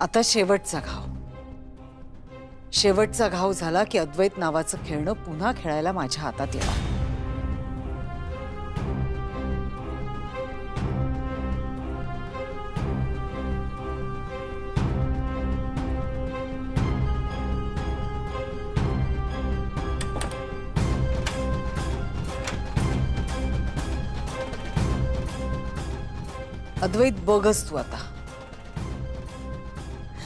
आता शेवटचा घाव झाला की अद्वैत नावाचं खेळणं पुन्हा खेळायला माझ्या हातात येणार. अद्वैत बघच तू आता,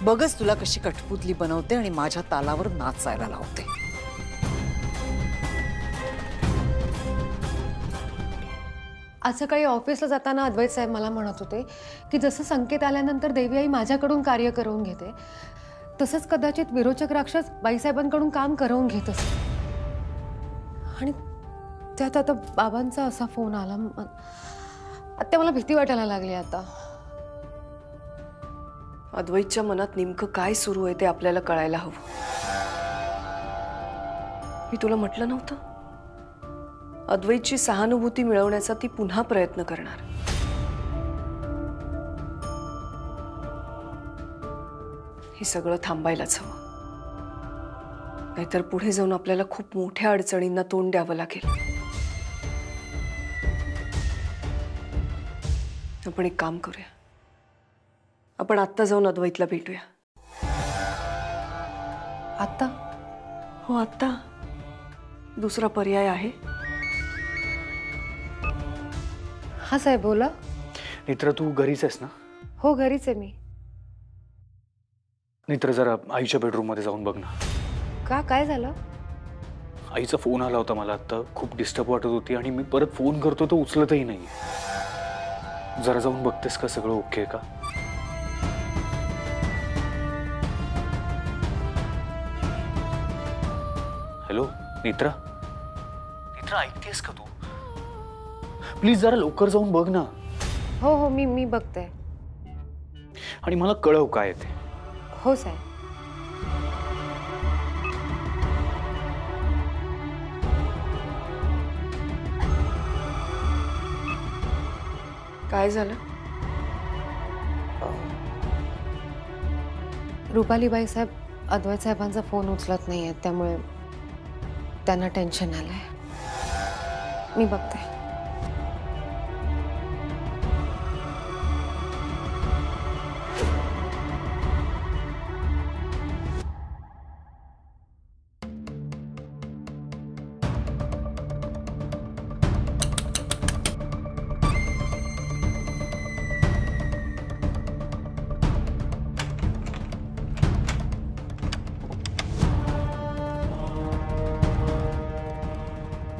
बघच तुला कशी कठपुतली बनवते आणि माझ्या तालावर नाचायला लावते. आज सकाळी ऑफिसला जाताना अद्वैत साहेब मला म्हणत होते की जसं संकेत आल्यानंतर देवी आई माझ्याकडून कार्य करवून घेते तसंच कदाचित विरोचक राक्षस बाईसाहेबांकडून काम करवून घेत असेल. आणि त्यात आता बाबांचा असा फोन आला. आता मला भीती वाटायला लागली. आता अद्वैतच्या मनात नेमकं काय सुरू आहे ते आपल्याला कळायला हवं. मी तुला म्हटलं नव्हतं, अद्वैतची सहानुभूती मिळवण्याचा ती पुन्हा प्रयत्न करणार. हे सगळं थांबायलाच हवं, नाहीतर पुढे जाऊन आपल्याला खूप मोठ्या अडचणींना तोंड द्यावं लागेल. आपण एक काम करूया, आपण आत्ता जाऊन अद्वैतला भेटूया. आता? हो आत्ता. दुसरा पर्याय आहे? हा साहेब बोला. नेत्र तू घरीच आहेस ना? हो घरीच आहे मी. नेत्र जरा आईच्या बेडरूम मध्ये जाऊन बघ ना. का, काय झालं? आईचा फोन आला होता मला आता, खूप डिस्टर्ब वाटत होती आणि मी परत फोन करतो तो उचलतही नाही. जरा जाऊन बघतेस का सगळं ओके का? हॅलो नेत्रा, नेत्रा ऐकतेस का तू? प्लीज जरा लवकर जाऊन बघ ना. हो हो मी बघते. आणि मला कळव काय ते. हो साहेब. काय झालं? रुपालीबाई साहेब अद्वैत साहेबांचा फोन उचलत नाहीये, त्यामुळे त्यांना टेन्शन आलंय. मी बघते.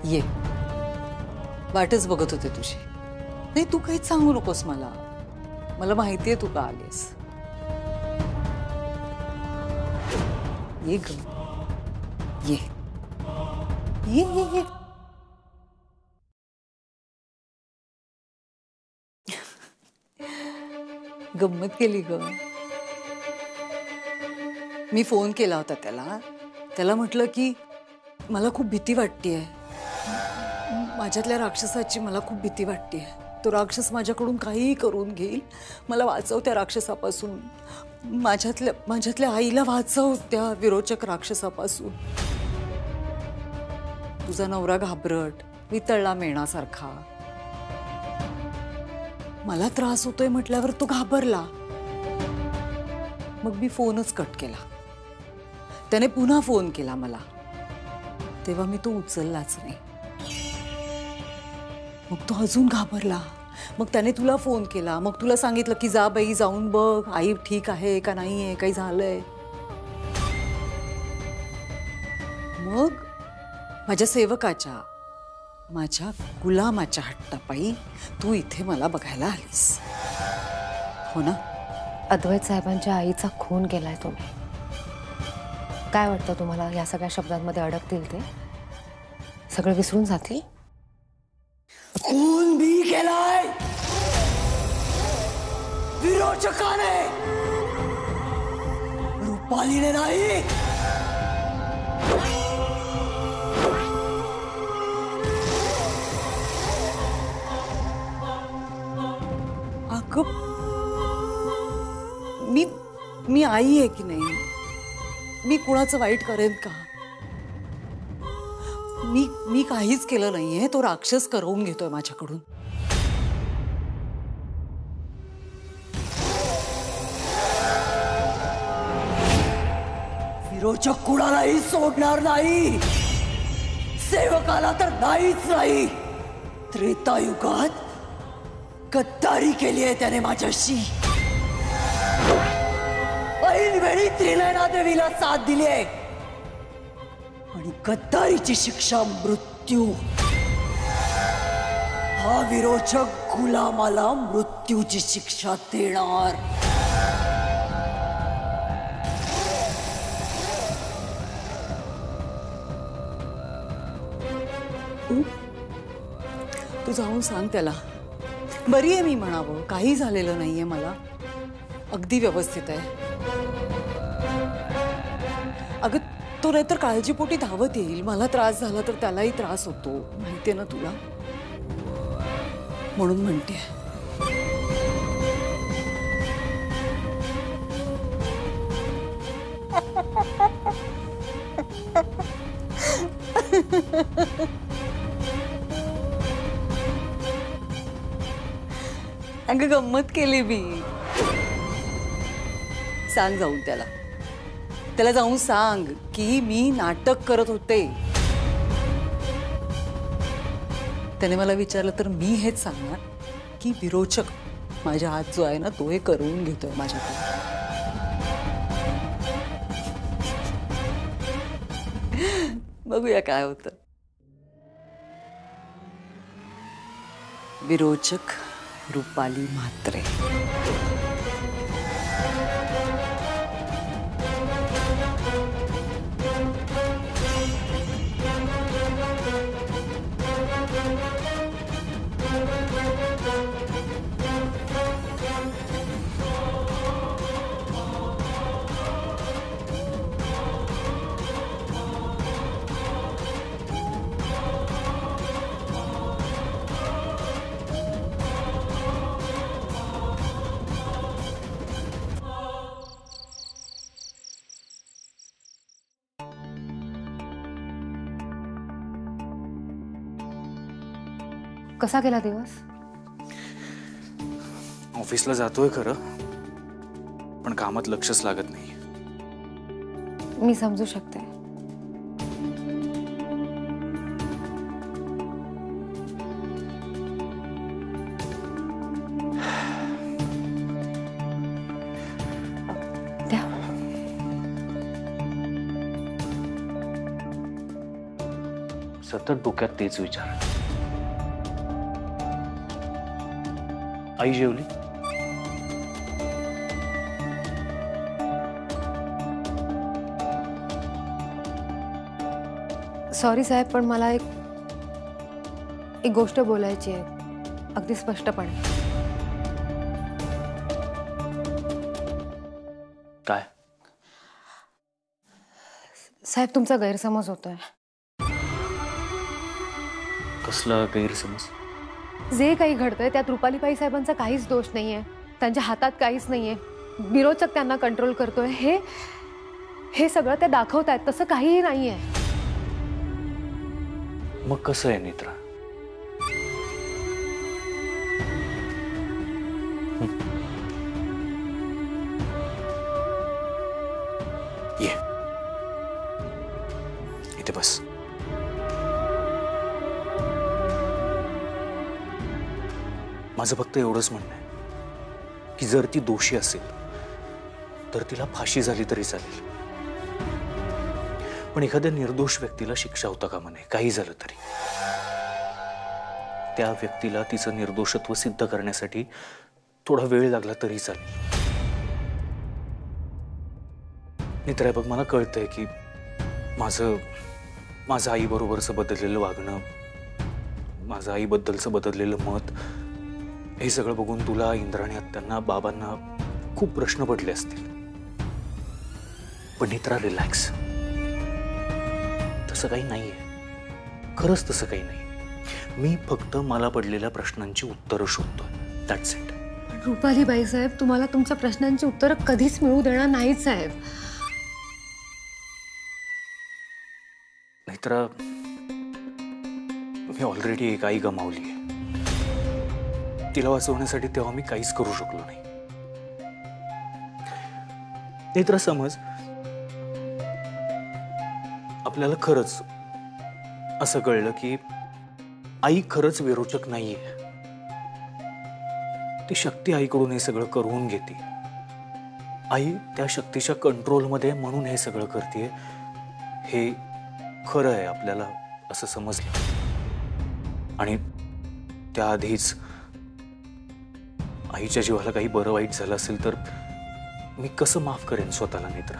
ये, वाटच बघत होते तुझी. नाही तू काहीच सांगू नकोस मला, मला माहितीये तू का आलीस. ये ग, ये ये ये ये. गंमत केली ग. मी फोन केला होता त्याला म्हटलं की मला खूप भीती वाटतेय, माझ्यातल्या राक्षसाची मला खूप भीती वाटतेय. तो राक्षस माझ्याकडून काहीही करून घेईल. मला वाचव त्या राक्षसापासून, माझ्यातल्या आईला वाचव त्या विरोचक राक्षसापासून. तुझा नवरा घाबरट, वितळला मेणासारखा. मला त्रास होतोय म्हटल्यावर तो घाबरला. मग मी फोनच कट केला. त्याने पुन्हा फोन केला मला, तेव्हा मी तो उचललाच नाही. मग तो अजून घाबरला. मग त्याने तुला फोन केला. मग तुला सांगितलं की जा बाई, जाऊन बघ आई ठीक आहे का नाहीये, काही झालंय. मग माझ्या सेवकाच्या, माझ्या गुलामाच्या हट्टापायी तू इथे मला बघायला आलीस, हो ना? अद्वैत साहेबांच्या आईचा खून केलाय तुम्ही. काय वाटतं तुम्हाला या सगळ्या शब्दांमध्ये अडकतील ते? सगळं विसरून जातील? खून भी केलाय विरोचकाने, रुपालीने नाही. अगं मी आई आहे की नाही, मी कुणाचं वाईट करेन का? मी काहीच केलं नाहीये, तो राक्षस करवून घेतोय माझ्याकडून. विरोचक कुणालाही सोडणार नाही, सेवकाला तर नाहीच नाही. त्रेतायुगात गद्दारी केली आहे त्याने माझ्याशी. ऐनवेळी त्रिनयना देवीला साथ दिली आहे आणि गद्दारीची शिक्षा मृत्यू. हा विरोचक गुलामाला मृत्यूची शिक्षा देणार. तू जाऊन सांग त्याला बरी आहे मी म्हणावं, काही झालेलं नाहीये मला, अगदी व्यवस्थित आहे. अगं तो नाहीतर काळजीपोटी धावत येईल, मला त्रास झाला तर त्यालाही त्रास होतो, माहितीये ना तुला, म्हणून म्हणते. अगं गंमत केली मी. सांग जाऊन त्याला जाऊन सांग की मी नाटक करत होते. त्याने मला विचारलं तर मी हेच सांगणार की विरोचक माझ्या हात जो आहे ना तो हे करून घेतोय माझ्याकडे. बघूया काय होतं. विरोचक रूपाली म्हात्रे. कसा गेला दिवस? ऑफिसला जातोय खरं, पण कामात लक्षच लागत नाही. मी समजू शकते. सतत डोक्यात तेच विचार. आई जेवली? सॉरी साहेब, पण मला एक गोष्ट बोलायची आहे, अगदी स्पष्टपणे. काय? साहेब, तुमचा गैरसमज होतोय. कसला गैरसमज? जे काही घडतंय त्यात रुपालीबाई साहेबांचा काहीच दोष नाहीये, त्यांच्या हातात काहीच नाहीये. विरोचक त्यांना कंट्रोल करतोय हे सगळं ते दाखवतायत, तसं काहीही नाहीये. मग कसं आहे नेत्रा? ये इथे बस. माझं फक्त एवढंच म्हणणं आहे की जर ती दोषी असेल तर तिला फाशी झाली तरी चालेल, पण एखाद्या निर्दोष व्यक्तीला शिक्षा होता कामा नये. काही झालं तरी त्या व्यक्तीला तिचं निर्दोषत्व सिद्ध करण्यासाठी थोडा वेळ लागला तरी चालेल. मित्र, बघ, मला कळतंय की माझं आईबरोबरचं बदललेलं वागणं, माझं आईबद्दलचं बदललेलं मत, हे सगळं बघून तुला, इंद्राणी आत्यांना, बाबांना खूप प्रश्न पडले असतील. पण नेत्रा, रिलॅक्स. तसं काही नाहीये, खरंच तसं काही नाही. मी फक्त मला पडलेल्या प्रश्नांची उत्तरं शोधतोय, दॅट्स इट. रुपाली बाईसाहेब, तुम्हाला तुमच्या प्रश्नांची उत्तरं कधीच मिळू देणार नाहीत साहेब. नाहीतर मी ऑलरेडी एक आई गमावली आहे. तिला वाचवण्यासाठी तेव्हा मी काहीच करू शकलो नाही. नाहीतर समज आपल्याला खरंच असं कळलं की आई खरंच विरोचक नाहीये, ती शक्ती आईकडून हे सगळं करून घेते, आई त्या शक्तीच्या कंट्रोलमध्ये म्हणून हे सगळं करते, हे खरं आहे आपल्याला असं समजलं, आणि त्याआधीच आईच्या जीवाला काही बरं वाईट झालं असेल तर मी कसं माफ करेन स्वतःला नेत्रा?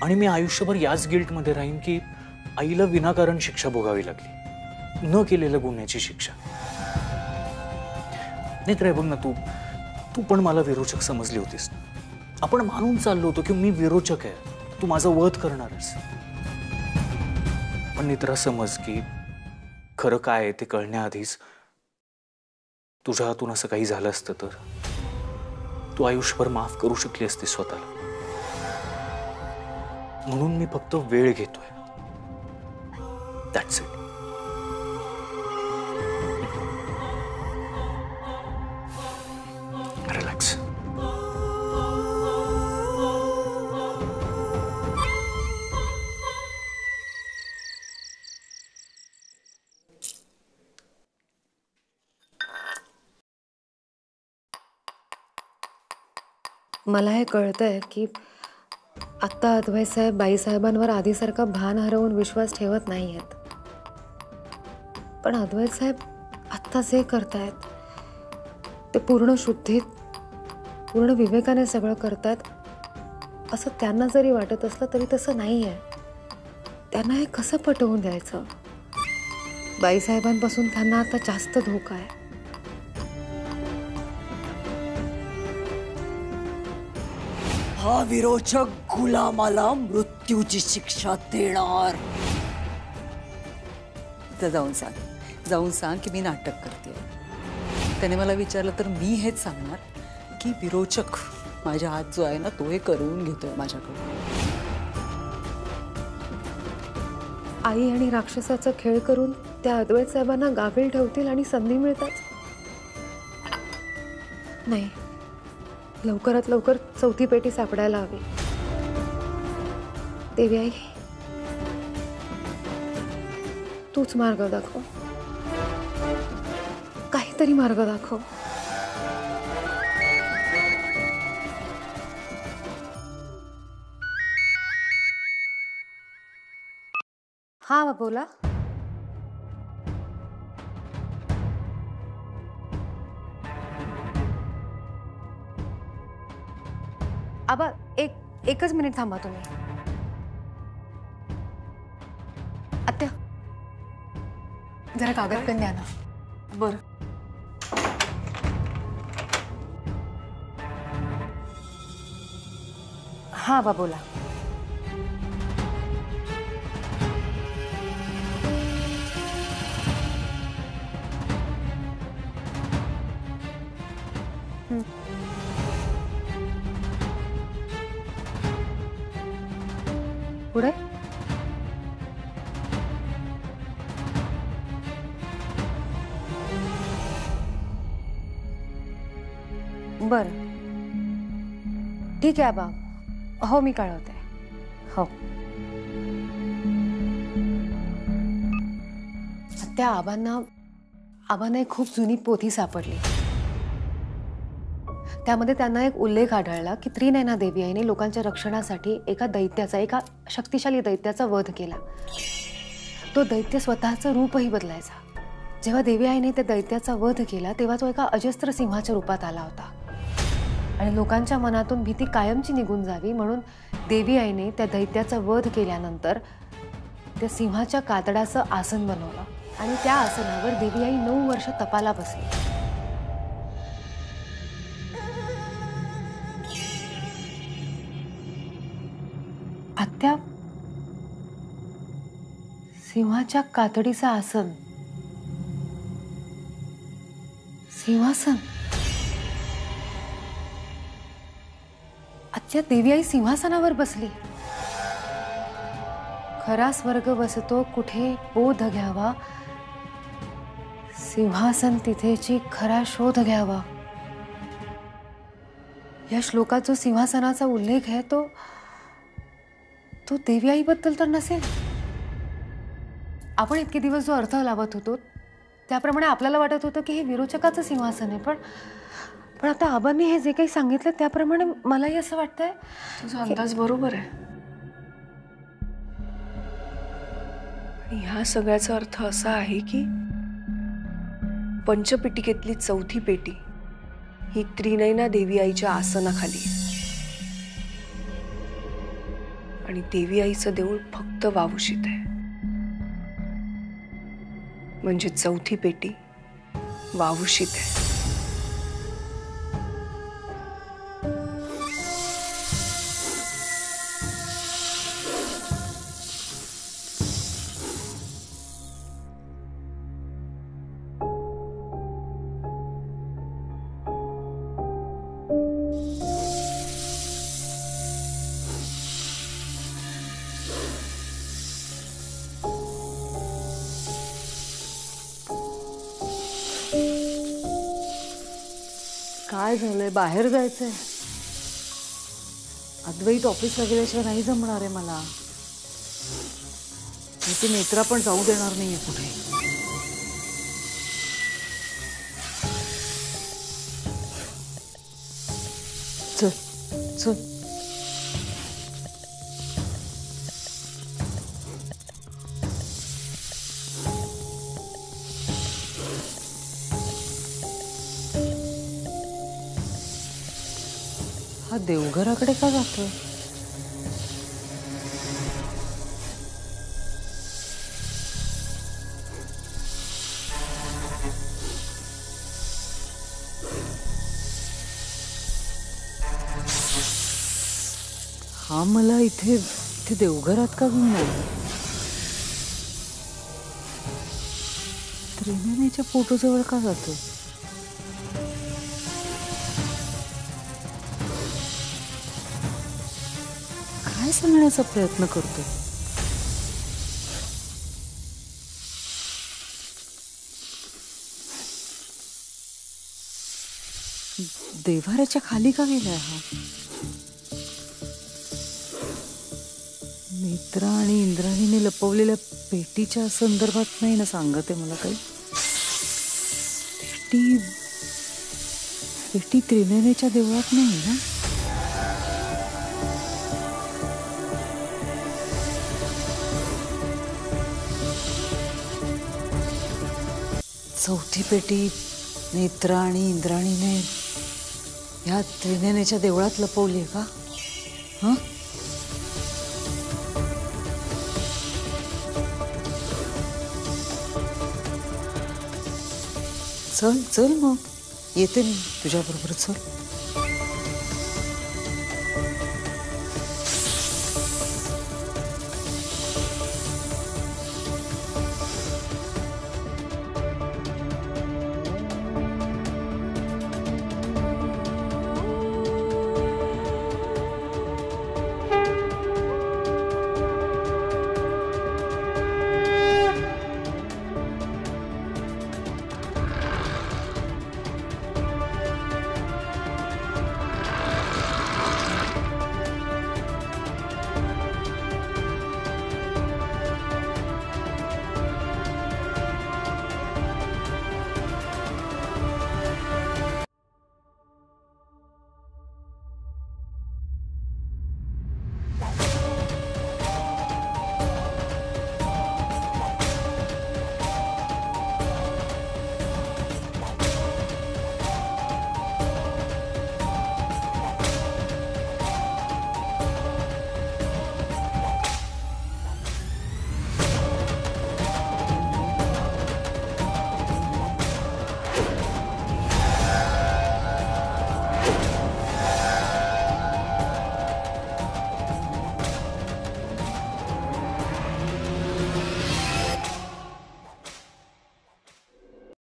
आणि मी आयुष्यभर याच गिल्टमध्ये राहीन की आईला विनाकारण शिक्षा भोगावी लागली, न केलेल्या गुन्ह्याची शिक्षा. नेत्रा बघ ना, तू पण मला विरोचक समजली होतीस. आपण मानून चाललो होतो की मी विरोचक आहे, तू माझा वध करणारस. पण नेत्रा समज की खरं काय आहे ते कळण्याआधीच तुझ्या हातून असं काही झालं असतं तर तू आयुष्यभर माफ करू शकली असती स्वतःला. म्हणून मी फक्त वेळ घेतोय. That's it. रिलॅक्स. मला हे कळतंय की आत्ता अद्वैत साहेब बाईसाहेबांवर आधीसारखा भान हरवून विश्वास ठेवत नाही आहेत. पण अद्वैत साहेब आत्ता जे करतायत ते पूर्ण शुद्धीत, पूर्ण विवेकाने सगळं करतात असं त्यांना जरी वाटत असलं तरी तसं नाही आहे. त्यांना हे कसं पटवून द्यायचं? बाईसाहेबांपासून त्यांना आता जास्त धोका आहे. हा विरोचक गुलामाला मृत्यूची शिक्षा देणार. तर जाऊन सांग की मी नाटक करते. त्याने मला विचारलं तर मी हेच सांगणार की विरोचक माझ्या हात जो आहे ना तो हे करून घेतोय माझ्याकडून. आई आणि राक्षसाचा खेळ करून त्या अद्वैत साहेबांना गाफील ठेवतील आणि संधी मिळतात. नाही, लवकरात लवकर चौथी पेटी सापडायला हवी. देवी आई, तूच मार्ग दाखव, काहीतरी मार्ग दाखव. हा बोला. आबा एकच मिनिट थांबा तुम्ही. आत्या, जरा कागद पेन द्या ना. बरं. हा आबा बोला. पुढे बर, ठीक आहे आबा. हो, मी कळवते. हो. त्या आबांना एक खूप जुनी पोथी सापडली. त्यामध्ये त्यांना एक उल्लेख आढळला की त्रिनयना देवी आईने लोकांच्या रक्षणासाठी एका शक्तिशाली दैत्याचा वध केला. तो दैत्य स्वतःचं रूपही बदलायचा. जेव्हा देवी आईने त्या दैत्याचा वध केला तेव्हा तो एका अजस्त्र सिंहाच्या रूपात आला होता. आणि लोकांच्या मनातून भीती कायमची निघून जावी म्हणून देवी आईने त्या दैत्याचा वध केल्यानंतर त्या सिंहाच्या कातडाचं आसन बनवलं आणि त्या आसनावर देवी आई 9 वर्ष तपाला बसली. आत्या, सिंहाच्या कातडीचं आसन सिंहासन. आजच्या देवी आई सिंहासनावर बसली. खरा स्वर्ग बसतो कुठे बोध घ्यावा, सिंहासन तिथेची खरा शोध घ्यावा. या श्लोकात जो सिंहासनाचा उल्लेख आहे तो देवी आईबद्दल तर नसेल. आपण इतके दिवस जो अर्थ लावत होतो त्याप्रमाणे आपल्याला वाटत होतं की हे विरोचकाचं सिंहासन आहे, पण आता आबांनी हे जे काही सांगितलं त्याप्रमाणे मलाही असं वाटतंय. तुझा अंदाज बरोबर आहे. आणि ह्या सगळ्याचा अर्थ असा आहे की पंचपिटिकेतली चौथी पेटी ही त्रिनयना देवी आईच्या आसनाखाली आहे. आणि देवी आईचं देऊळ फक्त वावुशीत आहे. म्हणजे चौथी पेटी वावुशीत आहे. काय झालंय? बाहेर जायचंय? अद्वैत ऑफिसला गेल्याशिवाय नाही जमणार आहे मला. ती नेत्रा पण जाऊ देणार नाहीये कुठे. चल चल. हा देवघराकडे का जातोय? हा मला इथे देवघरात का घेऊन आला? त्रिनयनेच्या फोटोजवळ का जातोय? काय सांगण्याचा प्रयत्न करतो? देव्हाऱ्याच्या खाली का गेलाय हा? नेत्रा आणि इंद्राणीने लपवलेल्या पेटीच्या संदर्भात नाही ना सांगत आहे मला काही? पेटी त्रिनयनेच्या देवळात नाही ना? चौथी पेटी नेत्रा आणि इंद्राणीने या त्रिनयनेच्या देवळात लपवली आहे का? हं? चल चल मग येते मी तुझ्या बरोबर. चल.